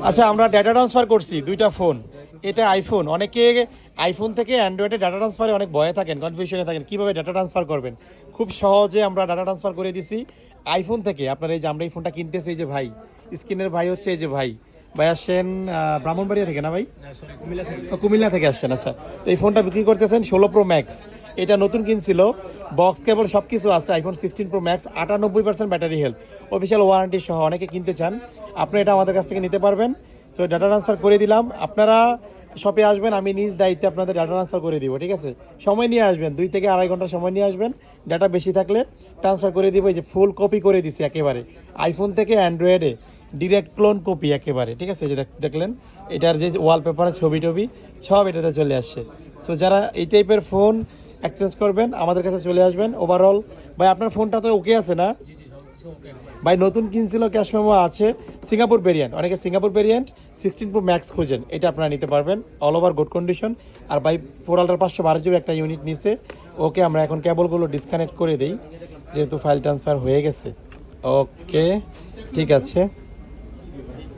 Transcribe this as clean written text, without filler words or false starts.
আচ্ছা আমরা data transfer করছি দুইটা ফোন, এটা আইফোন। অনেকে আইফোন থেকে অ্যান্ড্রয়েডে ডাটা ট্রান্সফারে অনেক ভয়ে থাকেন, কনফিউশনে থাকেন কীভাবে ডাটা ট্রান্সফার করবেন। খুব সহজে আমরা ডাটা ট্রান্সফার করে দিছি আইফোন থেকে। আপনার এই যে আমরা এই ফোনটা কিনতেছি, এই যে ভাই স্ক্রিনের ভাই হচ্ছে এই যে ভাই আসেন ব্রাহ্মণবাড়িয়া থেকে না ভাই? কুমিল্লা থেকে আসছেন। আচ্ছা, তো এই ফোনটা বিক্রি করতেছেন 16 প্রো ম্যাক্স। এটা নতুন কিনছিল, বক্স কেবল সব কিছু আছে। IPhone 16 pro max, 98% battery health, official warranty সহ। অনেকে কিনতে চান, আপনি এটা আমাদের কাছ থেকে নিতে পারবেন। সো ডাটা ট্রান্সফার করে দিলাম। আপনারা শপে আসবেন, আমি নিজ দায়িত্বে আপনাদের ডাটা ট্রান্সফার করে দিব, ঠিক আছে? সময় নিয়ে আসবেন, 2 থেকে আড়াই ঘন্টা সময় নিয়ে আসবেন। ডাটা বেশি থাকলে ট্রান্সফার করে দিব। এই যে ফুল কপি করে দিছি একেবারে, আইফোন থেকে অ্যান্ড্রয়েডে ডিরেক্ট ক্লোন কপি একেবারে, ঠিক আছে? এই যে দেখলেন এটার যে ওয়ালপেপারের ছবি টবি সব এটাতে চলে আসছে। সো যারা এই টাইপের ফোন এক্সচেঞ্জ করবেন আমাদের কাছে চলে আসবেন। ওভারঅল ভাই আপনার ফোনটা তো ওকে আছে না ভাই? নতুন কিনছিল, ক্যাশ মেমো আছে। সিঙ্গাপুর ভেরিয়েন্ট, অনেকে সিঙ্গাপুর ভেরিয়েন্ট 16 প্রো ম্যাক্স খোঁজেন, এটা আপনারা নিতে পারবেন। All over good condition. আর ভাই 4 512 একটা ইউনিট নিছে। ওকে আমরা এখন কেবলগুলো ডিসকানেক্ট করে দিই, যেহেতু ফাইল ট্রান্সফার হয়ে গেছে। ওকে, ঠিক আছে।